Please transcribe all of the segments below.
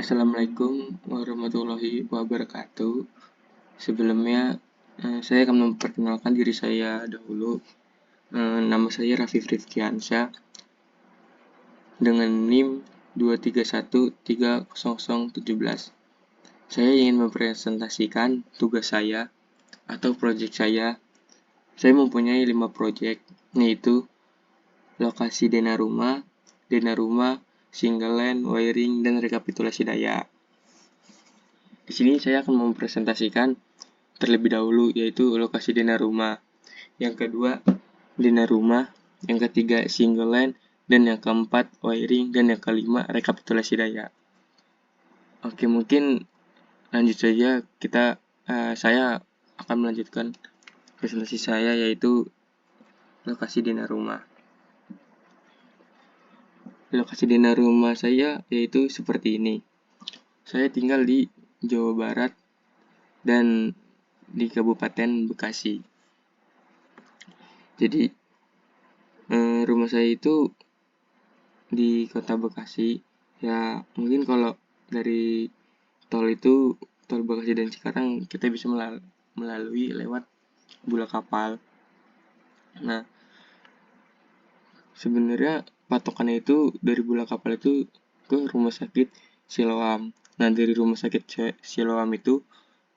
Assalamualaikum warahmatullahi wabarakatuh. Sebelumnya, saya akan memperkenalkan diri saya dahulu. Nama saya Rafif Rifkiansyah dengan NIM 231300017. Saya ingin mempresentasikan tugas saya atau proyek saya. Saya mempunyai 5 proyek, yaitu lokasi dana rumah, single line, wiring, dan rekapitulasi daya. Di sini saya akan mempresentasikan terlebih dahulu, yaitu lokasi dana rumah. Yang kedua, dana rumah. Yang ketiga, single line. Dan yang keempat, wiring. Dan yang kelima, rekapitulasi daya. Oke, mungkin lanjut saja. Saya akan melanjutkan presentasi saya, yaitu lokasi dana rumah. Lokasi dana rumah saya yaitu seperti ini. Saya tinggal di Jawa Barat dan di Kabupaten Bekasi. Jadi rumah saya itu di Kota Bekasi. Ya mungkin kalau dari tol Bekasi dan Cikarang kita bisa melalui lewat Bula Kapal. Nah, sebenarnya patokannya itu dari Bula Kapal itu ke Rumah Sakit Siloam. Nah, dari Rumah Sakit Siloam itu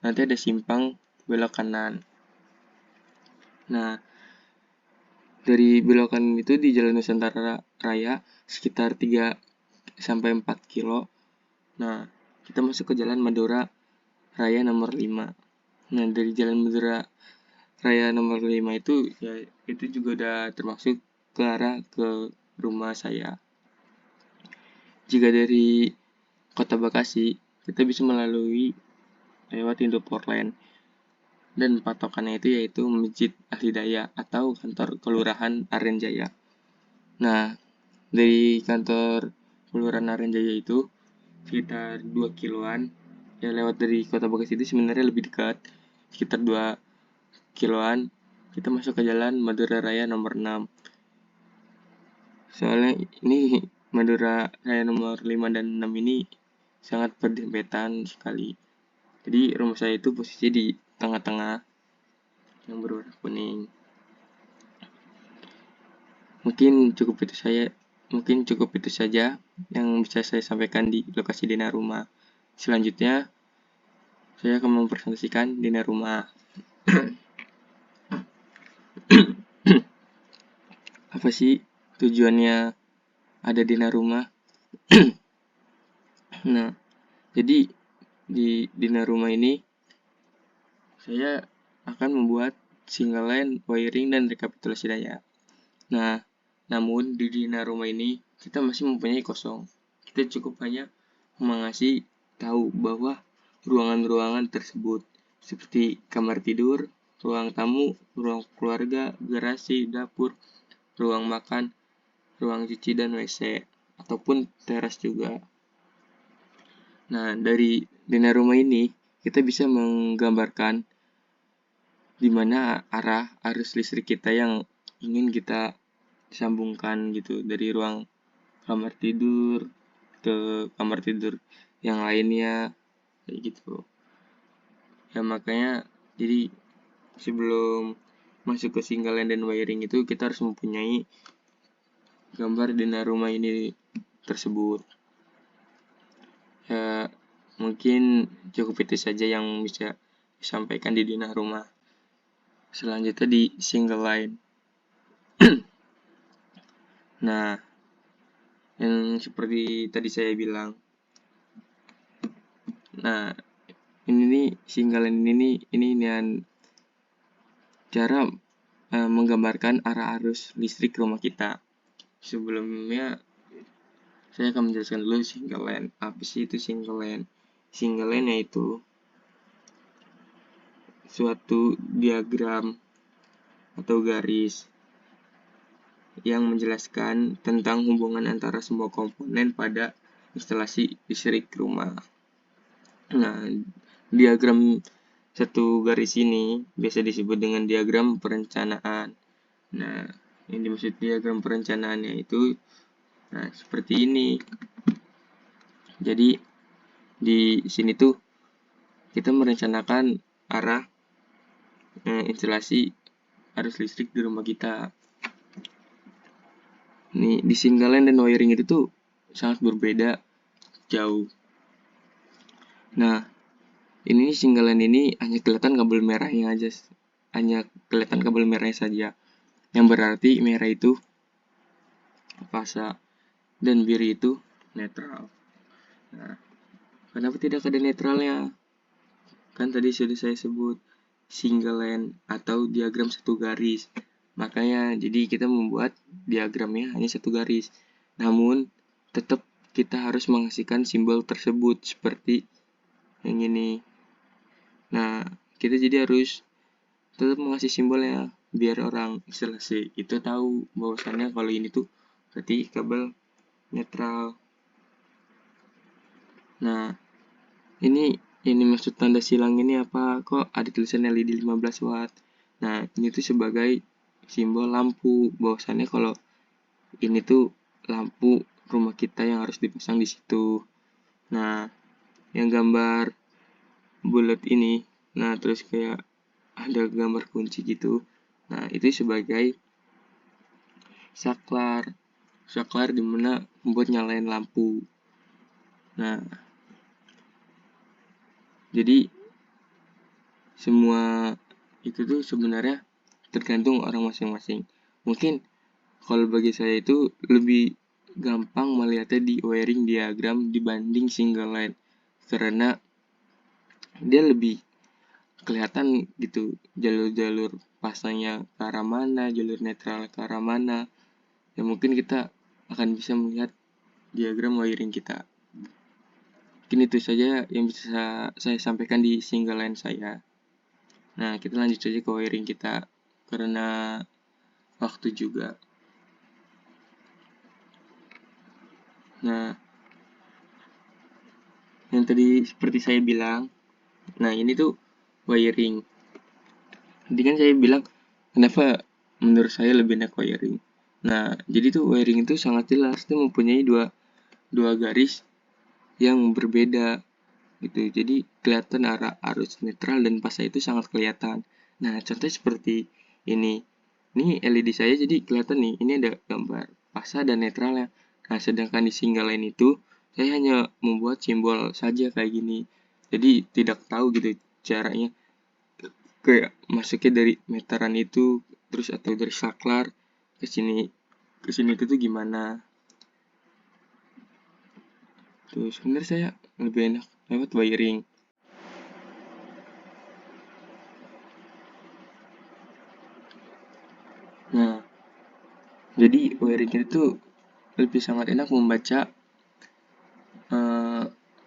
nanti ada simpang belok kanan. Nah, dari belok kanan itu di Jalan Nusantara Raya sekitar 3-4 kilo. Nah, kita masuk ke Jalan Madura Raya nomor 5. Nah, dari Jalan Madura Raya nomor 5 itu ya itu juga udah termasuk ke arah ke rumah saya. Jika dari Kota Bekasi, kita bisa melalui lewat Indoportland. Dan patokannya itu yaitu Masjid Ahli Daya atau kantor Kelurahan Arenjaya. Nah, dari kantor Kelurahan Arenjaya itu sekitar 2 kiloan. Ya lewat dari Kota Bekasi itu sebenarnya lebih dekat, sekitar 2 kiloan. Kita masuk ke Jalan Madura Raya nomor 6. Soalnya ini Madura Raya nomor 5 dan 6 ini sangat berdempetan sekali. Jadi rumah saya itu posisi di tengah-tengah yang berwarna kuning. Mungkin cukup itu saja yang bisa saya sampaikan di lokasi dana rumah. Selanjutnya, saya akan mempresentasikan dana rumah. Apa sih tujuannya ada dana rumah? Nah, jadi di dana rumah ini saya akan membuat single line, wiring, dan rekapitulasi daya. Nah, namun di dana rumah ini kita masih mempunyai kosong. Kita cukup hanya mengasih tahu bahwa ruangan-ruangan tersebut seperti kamar tidur, ruang tamu, ruang keluarga, garasi, dapur, ruang makan, ruang cuci dan WC, ataupun teras juga. Nah, dari dana rumah ini kita bisa menggambarkan di mana arah arus listrik kita yang ingin kita sambungkan gitu, dari ruang kamar tidur ke kamar tidur yang lainnya kayak gitu. Ya makanya jadi sebelum masuk ke single line dan wiring itu kita harus mempunyai gambar dana rumah ini tersebut. Ya mungkin cukup itu saja yang bisa disampaikan di dana rumah. Selanjutnya di single line. Nah, yang seperti tadi saya bilang. Nah, ini nih single line ini cara menggambarkan arah arus listrik rumah kita. Sebelumnya saya akan menjelaskan dulu single line. Apa sih itu single line? Single line yaitu suatu diagram atau garis yang menjelaskan tentang hubungan antara semua komponen pada instalasi listrik rumah. Nah, diagram satu garis ini biasa disebut dengan diagram perencanaan. Nah, yang dimaksud diagram perencanaannya itu seperti ini. Jadi Di sini tuh kita merencanakan arah instalasi arus listrik di rumah kita. Nih, di single line dan wiring itu tuh sangat berbeda jauh. Nah, ini single line ini hanya kelihatan kabel merahnya aja, hanya kelihatan kabel merahnya saja. Yang berarti merah itu fasa dan biru itu netral. Nah, kenapa tidak ada netralnya? Kan tadi sudah saya sebut single line atau diagram satu garis. Makanya jadi kita membuat diagramnya hanya satu garis. Namun tetap kita harus menghasilkan simbol tersebut seperti yang ini. Nah, kita jadi harus tetap mengasih simbolnya biar orang instalasi itu tahu bahwasannya kalau ini tuh berarti kabel netral. Nah, ini maksud tanda silang ini apa? Kok ada tulisan LED 15 watt? Nah, ini tuh sebagai simbol lampu. Bahwasannya kalau ini tuh lampu rumah kita yang harus dipasang di situ. Nah, yang gambar bulat ini, nah terus kayak ada gambar kunci gitu. Nah, itu sebagai saklar. Saklar dimana membuat nyalain lampu. Nah, jadi semua itu tuh sebenarnya tergantung orang masing-masing. Mungkin kalau bagi saya itu lebih gampang melihatnya di wiring diagram dibanding single line karena dia lebih kelihatan gitu jalur-jalur pasangnya ke arah mana, jalur netral ke arah mana. Ya mungkin kita akan bisa melihat diagram wiring kita. Mungkin itu saja yang bisa saya sampaikan di single line saya. Nah, kita lanjut saja ke wiring kita karena waktu juga. Nah, yang tadi seperti saya bilang, nah ini tuh wiring. Tadi kan saya bilang kenapa menurut saya lebih enak wiring. Nah, jadi tuh wiring itu sangat jelas, tuh mempunyai dua garis yang berbeda gitu. Jadi kelihatan arah arus netral dan fasa itu sangat kelihatan. Nah, contohnya seperti ini. Ini LED saya jadi kelihatan nih, ini ada gambar fasa dan netralnya. Nah, sedangkan di single line itu saya hanya membuat simbol saja kayak gini. Jadi tidak tahu gitu caranya kayak masuknya dari meteran itu terus atau dari saklar ke sini itu tuh gimana. Tuh sebenarnya saya lebih enak lewat wiring. Nah, jadi wiring itu lebih sangat enak membaca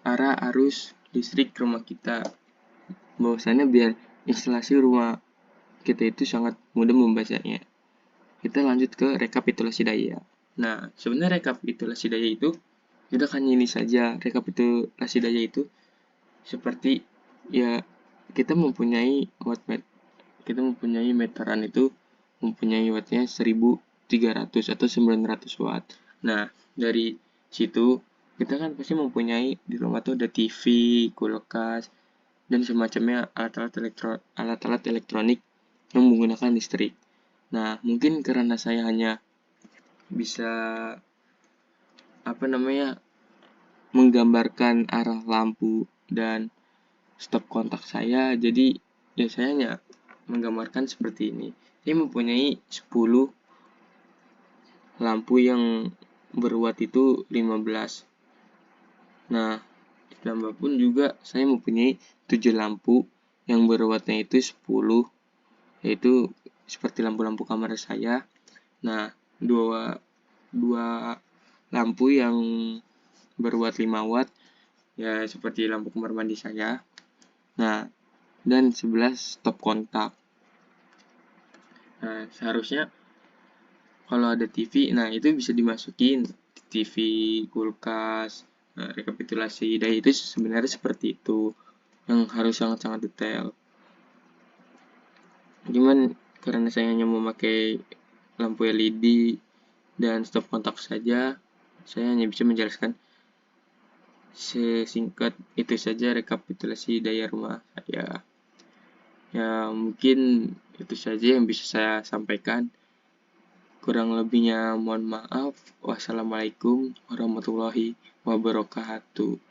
arah arus listrik rumah kita. Bahwasannya biar instalasi rumah kita itu sangat mudah membacanya. Kita lanjut ke rekapitulasi daya. Nah, sebenarnya rekapitulasi daya itu tidak hanya ini saja. Rekapitulasi daya itu seperti ya kita mempunyai meteran itu mempunyai wattnya 1300 atau 900 watt. Nah, dari situ kita kan pasti mempunyai di rumah tuh ada TV, kulkas, dan semacamnya alat-alat elektronik yang menggunakan listrik. Nah, mungkin karena saya hanya bisa menggambarkan arah lampu dan stop kontak saya, jadi ya saya hanya menggambarkan seperti ini. Saya mempunyai 10 lampu yang berwatt itu 15. Nah, ditambah pun juga saya mempunyai 7 lampu yang berwattnya itu 10, yaitu seperti lampu-lampu kamar saya. Nah, dua lampu yang berwatt 5 watt ya seperti lampu kamar mandi saya. Nah, dan 11 stop kontak. Nah, seharusnya kalau ada TV, nah itu bisa dimasukin TV, kulkas, rekapitulasi daya itu sebenarnya seperti itu yang harus sangat-sangat detail. Cuman karena saya hanya memakai lampu LED dan stop kontak saja, saya hanya bisa menjelaskan Sesingkat itu saja rekapitulasi daya rumah saya. Ya, mungkin itu saja yang bisa saya sampaikan. Kurang lebihnya mohon maaf. Wassalamualaikum warahmatullahi wabarakatuh.